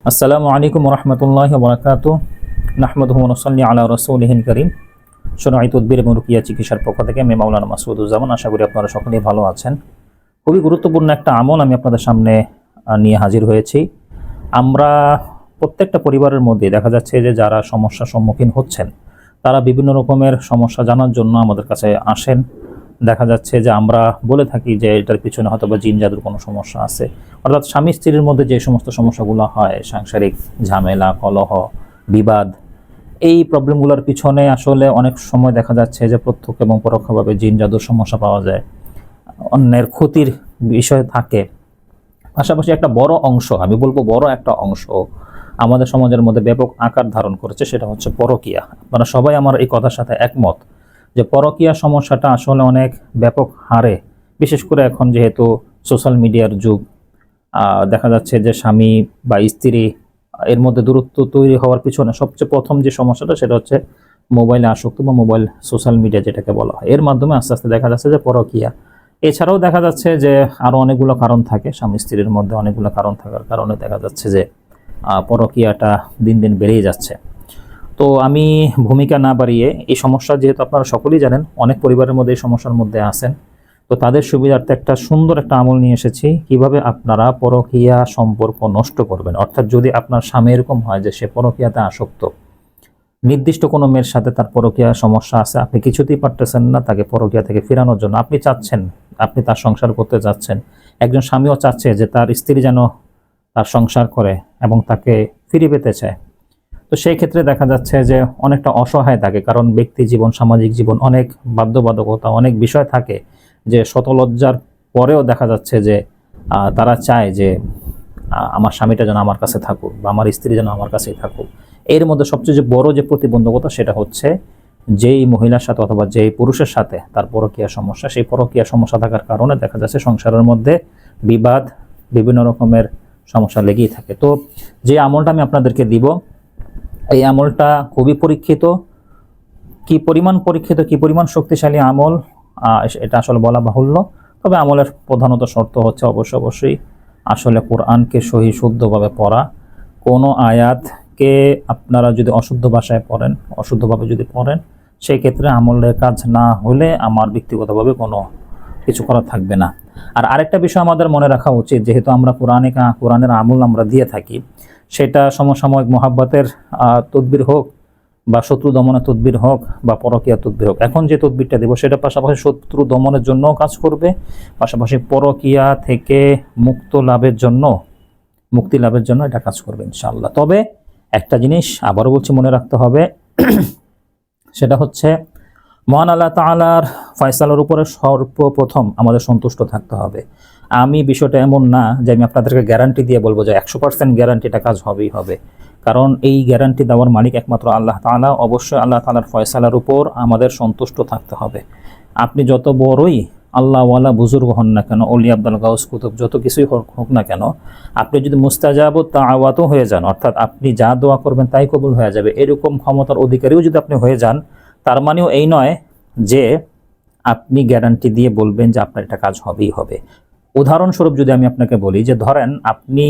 আসসালামু আলাইকুম রহমতুল্লাহি ওয়া বারাকাতুহু। নাহমাদুহু ওয়া নুসাল্লি আলা রাসূলিহিল কারীম। শরঈ তদবির এবং রুকিয়া চিকিৎসার পক্ষ থেকে আমি মাওলানা মাসউদুজ্জামান। আশা করি আপনারা সকলেই ভালো আছেন। খুবই গুরুত্বপূর্ণ একটা আমল আমি আপনাদের সামনে নিয়ে হাজির হয়েছি। আমরা প্রত্যেকটা পরিবারের মধ্যে দেখা যাচ্ছে যে যারা সমস্যার সম্মুখীন হচ্ছেন তারা বিভিন্ন রকমের সমস্যা জানার জন্য আমাদের কাছে আসেন। দেখা যাচ্ছে যে আমরা বলে থাকি যে এটার পিছনে হয়তো বা জিন জাদুর কোনো সমস্যা আছে, অর্থাৎ স্বামী স্ত্রীর মধ্যে যে সমস্ত সমস্যাগুলো হয়, সাংসারিক ঝামেলা, কলহ, বিবাদ, এই প্রবলেমগুলোর পিছনে আসলে অনেক সময় দেখা যাচ্ছে যে প্রত্যক্ষ এবং পরোক্ষভাবে জিন জাদুর সমস্যা পাওয়া যায়, অন্যের ক্ষতির বিষয় থাকে। পাশাপাশি একটা বড় অংশ, আমি বলবো বড় একটা অংশ আমাদের সমাজের মধ্যে ব্যাপক আকার ধারণ করেছে, সেটা হচ্ছে পরকীয়া। আপনারা সবাই আমার এই কথার সাথে একমত যে পরকীয়া সমস্যাটা আসলে অনেক ব্যাপক হারে, বিশেষ করে এখন যেহেতু সোশ্যাল মিডিয়ার যুগ, দেখা যাচ্ছে যে স্বামী বা স্ত্রী এর মধ্যে দূরত্ব তৈরি হওয়ার পিছনে সবচেয়ে প্রথম যে সমস্যাটা সেটা হচ্ছে মোবাইলে আসক্ত বা মোবাইল সোশ্যাল মিডিয়া যেটাকে বলা হয়। এর মাধ্যমে আস্তে আস্তে দেখা যাচ্ছে যে পরকীয়া। এছাড়াও দেখা যাচ্ছে যে আরও অনেকগুলো কারণ থাকে, স্বামী স্ত্রীর মধ্যে অনেকগুলো কারণ থাকার কারণে দেখা যাচ্ছে যে পরকীয়াটা দিন দিন বেড়েই যাচ্ছে। তো আমি ভূমিকা না বাড়িয়ে এই সমস্যা, যেহেতু আপনারা সকলেই জানেন অনেক পরিবারের মধ্যে এই সমস্যার মধ্যে আছেন, তো তাদের সুবিধার্থে একটা সুন্দর একটা আমল নিয়ে এসেছি কিভাবে আপনারা পরকীয়া সম্পর্ক নষ্ট করবেন। অর্থাৎ যদি আপনার স্বামী এরকম হয় যে সে পরকীয়াতে আসক্ত, নির্দিষ্ট কোনো মেয়ের সাথে তার পরকীয়া সমস্যা আছে, আপনি কিছুতেই পারতেছেন না তাকে পরকীয়া থেকে ফেরানোর জন্য, আপনি চাচ্ছেন, আপনি তার সংসার করতে যাচ্ছেন, একজন স্বামীও চাচ্ছে যে তার স্ত্রী যেন তার সংসার করে এবং তাকে ফিরে পেতে চায়। তো সেই ক্ষেত্রে দেখা যাচ্ছে যে অনেকটা অসহায় থাকে, কারণ ব্যক্তি জীবন, সামাজিক জীবন, অনেক বাধ্যবাধকতা, অনেক বিষয় থাকে যে শত লজ্জার পরেও দেখা যাচ্ছে যে তারা চায় যে আমার স্বামীটা যেন আমার কাছে থাকুক বা আমার স্ত্রী যেন আমার কাছেই থাকুক। এর মধ্যে সবচেয়ে যে বড় যে প্রতিবন্ধকতা সেটা হচ্ছে যেই মহিলার সাথে অথবা যেই পুরুষের সাথে তার পরকীয়া সমস্যা, সেই পরকীয়া সমস্যা থাকার কারণে দেখা যাচ্ছে সংসারের মধ্যে বিবাদ, বিভিন্ন রকমের সমস্যা লেগেই থাকে। তো যে আমলটা আমি আপনাদেরকে দিব, এই আমলটা খুবই পরীক্ষিত। কি পরিমাণ পরীক্ষিত, কি পরিমাণ শক্তিশালী আমল, এটা আসলে বলা বাহুল্য। তবে আমলের প্রধানত শর্ত হচ্ছে অবশ্যই আসলে কোরআনকে সহি শুদ্ধভাবে পড়া। কোনো আয়াতকে আপনারা যদি অশুদ্ধ ভাষায় পড়েন, অশুদ্ধভাবে যদি পড়েন, সেই ক্ষেত্রে আমলের কাজ না হলে আমার ব্যক্তিগতভাবে কোনো কিছু করা থাকবে না। আর আরেকটা বিষয় আমাদের মনে রাখা উচিত, যেহেতু আমরা কোরআনের আমল আমরা দিয়ে থাকি, সেটা সমসাময়িক মোহাব্বতের তদবির হোক বা শত্রু দমনের তদবির হোক বা পরকীয়া তদবির হোক, এখন যে তদবিরটা দেব সেটা পাশাপাশি শত্রু দমনের জন্যও কাজ করবে, পাশাপাশি পরকীয়া থেকে মুক্তি লাভের জন্য এটা কাজ করবে ইনশাআল্লাহ। তবে একটা জিনিস আবারও বলছি, মনে রাখতে হবে, সেটা হচ্ছে মহান আল্লাহ তাআলার ফয়সালার উপরে সর্বপ্রথম আমাদের সন্তুষ্ট থাকতে হবে। আমি বিষয়টা এমন না যে আমি আপনাদেরকে গ্যারান্টি দিয়ে বলবো যে 100% গ্যারান্টি এটা কাজ হবেই হবে, কারণ এই গ্যারান্টি দেওয়ার মালিক একমাত্র আল্লাহ তাআলা। অবশ্যই আল্লাহ তাআলার ফয়সালার উপর আমাদের সন্তুষ্ট থাকতে হবে। আপনি যত বড়ই আল্লাহওয়ালা বুজুর্গ হন না কেন, অলি আব্দুল গাউস কুতুব, যত কিছুই হোক না কেন, আপনি যদি মুস্তাজাবুত দাওয়াতও হয়ে যান, অর্থাৎ আপনি যা দোয়া করবেন তাই কবুল হয়ে যাবে, এরকম ক্ষমতার অধিকারীও যদি আপনি হয়ে যান, তার মানেও এই নয় যে আপনি গ্যারান্টি দিয়ে বলবেন যে আপনার এটা কাজ হবেই হবে। উদাহরণস্বরূপ যদি আমি আপনাকে বলি যে ধরেন আপনি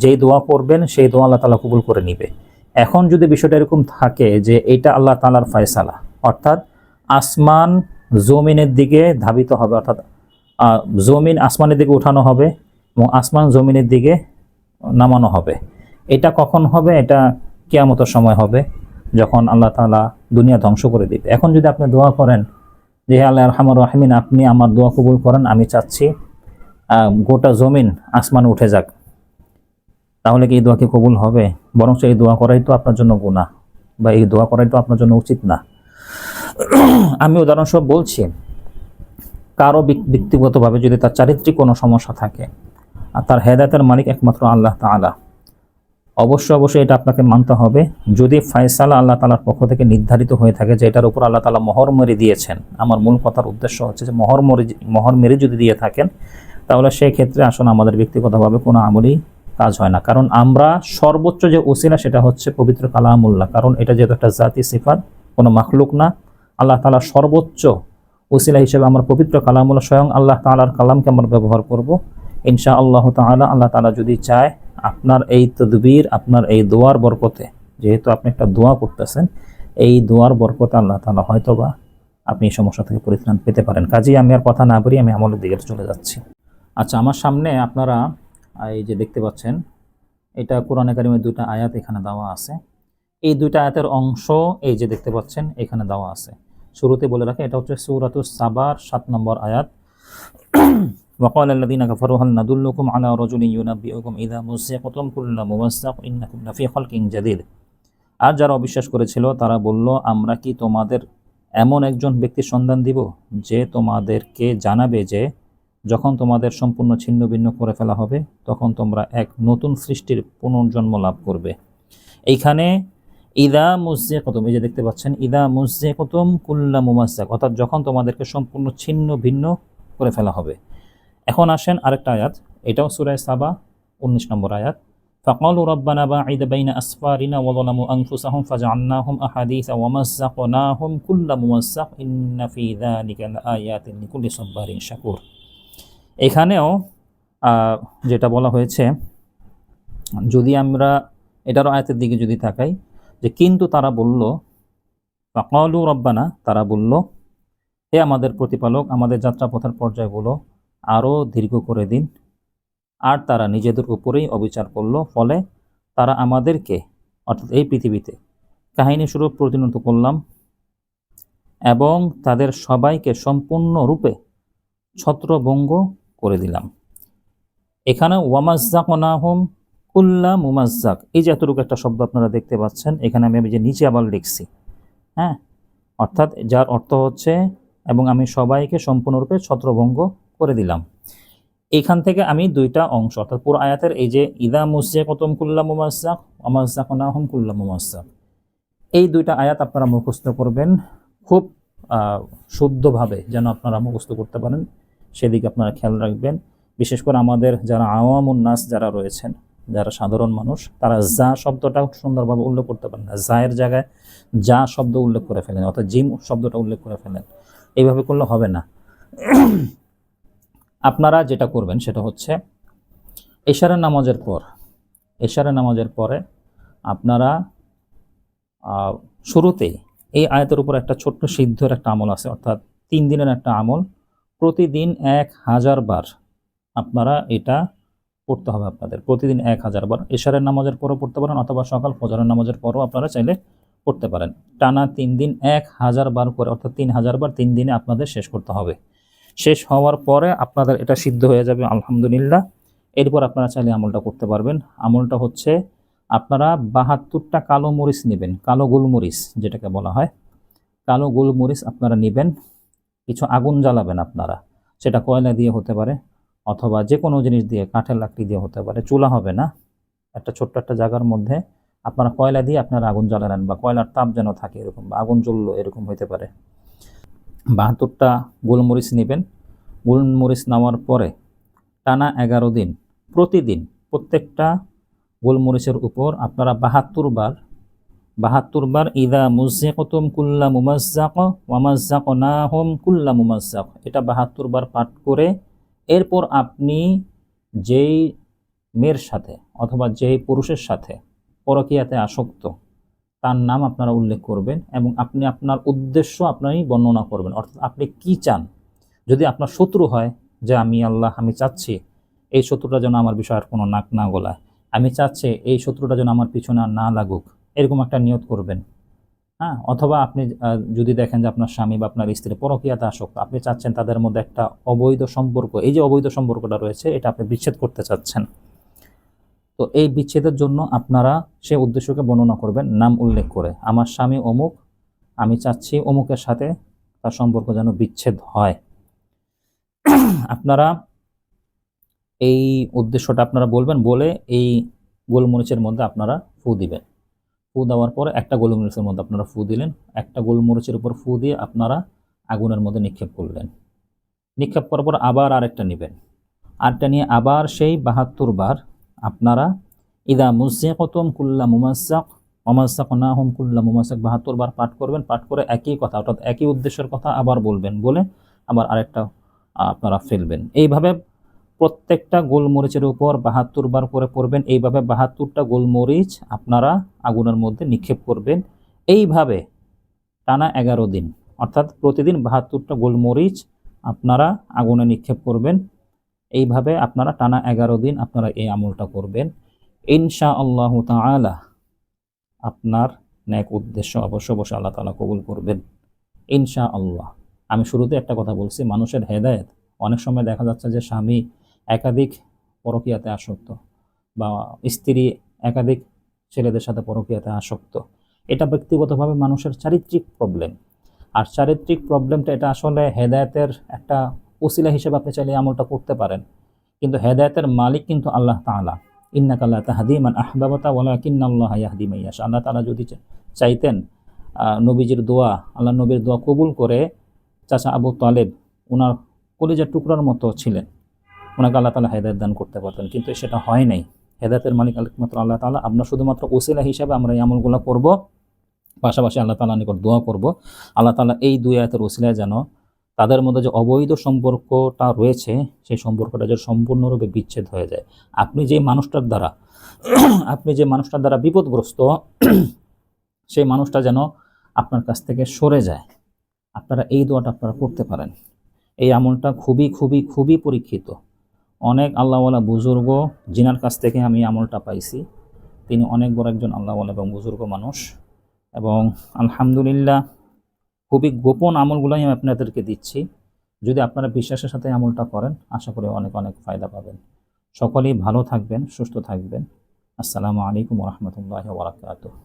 যেই দোয়া করবেন সেই দোয়া আল্লাহ তাআলা কবুল করে নিবে। এখন যদি বিষয়টা এরকম থাকে যে এটা আল্লাহ তাআলার ফয়সালা, অর্থাৎ আসমান জমিনের দিকে ধাবিত হবে, অর্থাৎ জমিন আসমানের দিকে উঠানো হবে এবং আসমান জমিনের দিকে নামানো হবে। এটা কখন হবে? এটা কিয়ামতের সময় হবে, যখন আল্লাহ তাআলা দুনিয়া ধ্বংস করে দিবে। এখন যদি আপনি দোয়া করেন যে হে আল্লাহ আরহামুর রাহিমিন, আপনি আমার দোয়া কবুল করেন, আমি চাচ্ছি গোটা জমিন আসমানে উঠে যাক, তাহলে কি এই দোয়া কি কবুল হবে? বরং এই দোয়া করাই তো আপনার জন্য গুনাহ, বা এই দোয়া করাই তো আপনার জন্য উচিত না। আমি উদাহরণস্বরূপ বলছি, কারো ব্যক্তিগতভাবে যদি তার চারিত্রিক কোনো সমস্যা থাকে, আর তার হেদায়েতের মালিক একমাত্র আল্লাহ তাআলা, অবশ্যই এটা আপনাকে মানতে হবে। যদি ফয়সালা আল্লাহ তাআলার পক্ষ থেকে নির্ধারিত হয়ে থাকে যে এটার উপর আল্লাহ তাআলা মোহর মেরে দিয়েছেন, আমার মূল কথার উদ্দেশ্য হচ্ছে যে মোহর মেরে যদি দিয়ে থাকেন, তাহলে সেই ক্ষেত্রে আসলে আমাদের ব্যক্তিগতভাবে কোনো আমলই কাজ হয় না। কারণ আমরা সর্বোচ্চ যে ওসিলা সেটা হচ্ছে পবিত্র কালামুল্লাহ, কারণ এটা যেহেতু একটা জাতি সিফাত, কোনো মাখলুক না। আল্লাহ তাআলার সর্বোচ্চ ওসিলা হিসেবে আমরা পবিত্র কালামুল্লাহ, স্বয়ং আল্লাহ তাআলার কালামকে আমরা ব্যবহার করব ইনশাআল্লাহ তাআলা। আল্লাহ তাআলা যদি চায় আপনার এই তদবির, আপনার এই দোয়ার বরকতে, যেহেতু আপনি একটা দোয়া করতেছেন, এই দোয়ার বরকতে আল্লাহ তাআলা হয়তোবা আপনি এই সমস্যা থেকে পরিত্রাণ পেতে পারেন। কাজেই আমি আর কথা না বাড়িয়ে আমি আমলের দিকে চলে যাচ্ছি। আচ্ছা, আমার সামনে আপনারা এই যে দেখতে পাচ্ছেন, এটা কোরআনে কারিমের দুইটা আয়াত এখানে দেওয়া আছে। এই দুইটা আয়াতের অংশ এই যে দেখতে পাচ্ছেন এখানে দেওয়া আছে। শুরুতে বলে রাখে, এটা হচ্ছে সূরাতুস সাবার 7 নম্বর আয়াত। وقال الذين كفروا هل ندلكم على رجل ينبئكم إذا مزقتم كل ممزق إنكم لفي خلق جديد। আর যারা অবিশ্বাস করেছিল তারা বলল, আমরা কি তোমাদের এমন একজন ব্যক্তির সন্ধান দিব যে তোমাদেরকে জানাবে যে যখন তোমাদের সম্পূর্ণ ছিন্ন ভিন্ন করে ফেলা হবে তখন তোমরা এক নতুন সৃষ্টির পুনর্জন্ম লাভ করবে। এইখানে ইদা মুজ্জিকুতুম, এই যে দেখতে পাচ্ছেন ইদা মুজ্জিকুতুম কুল্লা মুমাজ্জাক, অর্থাৎ যখন তোমাদেরকে সম্পূর্ণ ছিন্ন ভিন্ন করে ফেলা হবে। এখন আসেন আরেকটা আয়াত, এটাও সূরা সাবা 19 নম্বর আয়াত। ফাকালু রাব্বানা বাঈদ বাইনা আসফারিনা ওয়া যালামু আনফুসাহুম ফাজআলনাহুম আহাদিসা ওয়া মাযাকনাহুম কুল্লা মুমাজ্জাক ইন্না ফি যালিকা লাআয়াতিন লিকুল্লি সাব্বারিন শাকুর। এখানেও যেটা বলা হয়েছে, যদি আমরা এটারও আয়াতের দিকে যদি তাকাই, যে কিন্তু তারা বলল, ফাকালু রাব্বানা, তারা বলল, হে আমাদের প্রতিপালক, আমাদের যাত্রাপথের পর্যায়গুলো আরও দীর্ঘ করে দিন। আর তারা নিজেদের উপরেই অবিচার করল, ফলে তারা আমাদেরকে, অর্থাৎ এই পৃথিবীতে কাহিনী স্বরূপ পরিণত করলাম এবং তাদের সবাইকে সম্পূর্ণরূপে ছত্রভঙ্গ করে দিলাম। এখানে ওয়ামাজ্জাকনাহুম কুল্লা মুমাজ্জাক, এই যে এতটুকু একটা শব্দ আপনারা দেখতে পাচ্ছেন, এখানে আমি যে নিচে আবার লিখছি, হ্যাঁ, অর্থাৎ যার অর্থ হচ্ছে এবং আমি সবাইকে সম্পূর্ণরূপে ছত্রভঙ্গ করে দিলাম। এখান থেকে আমি দুইটা অংশ, অর্থাৎ পুরো আয়াতের এই যে ইদা মুজ্জিকুতুম কুল্লা মুমাজ্জাক ওয়ামাজ্জাকনাহুম কুল্লা মুমাজ্জাক, এই দুইটা আয়াত আপনারা মুখস্থ করবেন খুব শুদ্ধভাবে, যেন আপনারা মুখস্থ করতে পারেন, সেদিকে আপনারা খেয়াল রাখবেন। বিশেষ করে আমাদের যারা আওয়ামুন নাস যারা রয়েছেন, যারা সাধারণ মানুষ, তারা যা শব্দটা সুন্দরভাবে উল্লেখ করতে পারেন না, জায়ের জায়গায় যা শব্দ উল্লেখ করে ফেলেন, অর্থাৎ জিম শব্দটা উল্লেখ করে ফেলেন। এইভাবে করলে হবে না। আপনারা যেটা করবেন সেটা হচ্ছে এশারের নামাজের পরে আপনারা শুরুতেই এই আয়াতের উপর একটা ছোট্ট সিদ্ধর একটা আমল আছে, অর্থাৎ 3 দিনের একটা আমল, প্রতিদিন 1000 বার আপনারা এটা পড়তে হবে আপনাদের, প্রতিদিন 1000 বার। এশারের নামাজের পরও পড়তে পারেন অথবা সকাল ফজরের নামাজের পরও আপনারা চাইলে পড়তে পারেন। টানা 3 দিন 1000 বার করে, অর্থাৎ 3000 বার 3 দিনে আপনাদের শেষ করতে হবে। শেষ হওয়ার পরে আপনাদের এটা সিদ্ধ হয়ে যাবে আলহামদুলিল্লাহ। এরপর আপনারা চাইলে আমলটা করতে পারবেন। আমলটা হচ্ছে আপনারা 72টা কালো মরিচ নেবেন, কালো গোলমরিচ যেটাকে বলা হয়, কালো গোলমরিচ আপনারা নেবেন। কিছু আগুন জ্বালাবেন আপনারা, সেটা কয়লা দিয়ে হতে পারে অথবা যে কোনো জিনিস দিয়ে, কাঠের লাকড়ি দিয়ে হতে পারে, চুলা হবে না। একটা ছোট্ট একটা জায়গার মধ্যে আপনারা কয়লা দিয়ে আপনারা আগুন জ্বালালেন, বা কয়লার তাপ যেন থাকে এরকম, বা আগুন জ্বললো এরকম হতে পারে। 72টা গোলমরিচ নেবেন। গোলমরিচ নেওয়ার পরে টানা 11 দিন প্রতিদিন প্রত্যেকটা গোলমরিচের উপর আপনারা 72 বার ইদা মুজ্জিকুতুম কুল্লা মুমাজ্জাক ওয়া মাজ্জাকনাহুম কুল্লা মুমাজ্জাক, এটা 72 বার পাঠ করে এরপর আপনি যেই মেয়ের সাথে অথবা যেই পুরুষের সাথে পরকীয়াতে আসক্ত তার নাম আপনারা উল্লেখ করবেন এবং আপনি আপনার উদ্দেশ্য আপনি বর্ণনা করবেন, অর্থাৎ আপনি কি চান। যদি আপনার শত্রু হয়, যে আমি চাচ্ছি এই শত্রুটা যেন আমার বিষয়ে আর কোনো নাক না গলায়, আমি চাচ্ছি এই শত্রুটা যেন আমার পিছনে না লাগুক, এরকম একটা নিয়ত করবেন। হ্যাঁ, অথবা আপনি যদি দেখেন যে আপনার স্বামী বা আপনার স্ত্রী পরকীয়াতে আসক্ত, আপনি চাচ্ছেন তাদের মধ্যে একটা অবৈধ সম্পর্ক, এই যে অবৈধ সম্পর্কটা রয়েছে এটা আপনি বিচ্ছেদ করতে চাচ্ছেন, তো এই বিচ্ছেদের জন্য আপনারা সে উদ্দেশ্যকে বর্ণনা করবেন নাম উল্লেখ করে, আমার স্বামী অমুক, আমি চাচ্ছি অমুকের সাথে তার সম্পর্ক যেন বিচ্ছেদ হয়। আপনারা এই উদ্দেশ্যটা আপনারা বলবেন, বলে এই গোলমরিচের মধ্যে আপনারা ফু দিবেন। ফু দেওয়ার পরে একটা গোলমরিচের মধ্যে আপনারা ফু দিলেন, একটা গোলমরিচের উপর ফু দিয়ে আপনারা আগুনের মধ্যে নিক্ষেপ করলেন। নিক্ষেপ করার পর আবার আরেকটা নেবেন, আরেকটা নিয়ে আবার সেই 72 বার আপনারা ইদা মুজ্জিকুতুম কুল্লা মুমাজ্জাক ওয়া মাজ্জাকনাহুম কুল্লা মুমাজ্জাক 72 বার পাঠ করবেন। পাঠ করে একই কথা, অর্থাৎ একই উদ্দেশ্যের কথা আবার বলবেন, বলে আবার আরেকটা আপনারা ফেলবেন। এইভাবে প্রত্যেকটা গোলমরিচের উপর 72 বার করে পড়বেন। এইভাবে 72টা গোলমরিচ আপনারা আগুনের মধ্যে নিক্ষেপ করবেন। এইভাবে টানা 11 দিন, অর্থাৎ প্রতিদিন 72টা গোলমরিচ আপনারা আগুনে নিক্ষেপ করবেন। এইভাবে আপনারা টানা 11 দিন আপনারা এই আমলটা করবেন। ইনশাআল্লাহ তাআলা আপনার নেক উদ্দেশ্য অবশ্য আল্লাহ তাআলা কবুল করবেন ইনশাআল্লাহ। আমি শুরুতে একটা কথা বলছি, মানুষের হেদায়েত। অনেক সময় দেখা যাচ্ছে যে স্বামী একাধিক পরকীয়াতে আসক্ত বা স্ত্রী একাধিক ছেলেদের সাথে পরকীয়াতে আসক্ত। এটা ব্যক্তিগতভাবে মানুষের চারিত্রিক প্রবলেম। আর চারিত্রিক প্রবলেমটা এটা আসলে হেদায়েতের একটা ওসিলা হিসেবে আপনি চাইলে এই আমলটা করতে পারেন, কিন্তু হেদায়েতের মালিক কিন্তু আল্লাহ তাআলা। ইন্নাকা লা তাহদি মান আহবাবতা ওয়ালাকিন্নাল্লাহা ইয়াহদি মান ইয়াশা। আল্লাহ তাআলা যদি চাইতেন নবীজির দোয়া, আল্লাহ নবীর দোয়া কবুল করে চাচা আবু তালেব ওনার কলিজার টুকরার মতো ছিলেন, ওনাকে আল্লাহ তাআলা হেদায়েত দান করতে পারতেন, কিন্তু সেটা হয় নাই। হেদায়েতের মালিক একমাত্র আল্লাহ তাআলা। আমরা শুধুমাত্র ওসিলা হিসাবে আমরা এই আমলগুলো করব, পাশাপাশি আল্লাহ তাআলার নিকট দোয়া করব আল্লাহ তাআলা এই দুই আয়াতের ওসিলায় যেন তাদের মধ্যে যে অবৈধ সম্পর্কটা রয়েছে সেই সম্পর্কটা যেন সম্পূর্ণরূপে বিচ্ছেদ হয়ে যায়। আপনি যে মানুষটার দ্বারা বিপদগ্রস্ত সেই মানুষটা যেন আপনার কাছ থেকে সরে যায়। আপনারা এই দোয়াটা আপনারা করতে পারেন। এই আমলটা খুবই খুবই খুবই পরীক্ষিত। অনেক আল্লাহওয়ালা বুজুর্গ জিনার কাছ থেকে আমি আমলটা পাইছি। তিনি অনেক বড় একজন আল্লাহওয়ালা এবং বুজুর্গ মানুষ, এবং আলহামদুলিল্লাহ খুবই গোপন আমলগুলোই আমি আপনাদেরকে দিচ্ছি। যদি আপনারা বিশ্বাসের সাথে আমলটা করেন, আশা করি অনেক অনেক ফায়দা পাবেন। সকলেই ভালো থাকবেন, সুস্থ থাকবেন। আসসালামু আলাইকুম ওয়া রাহমাতুল্লাহি ওয়া বারাকাতুহু।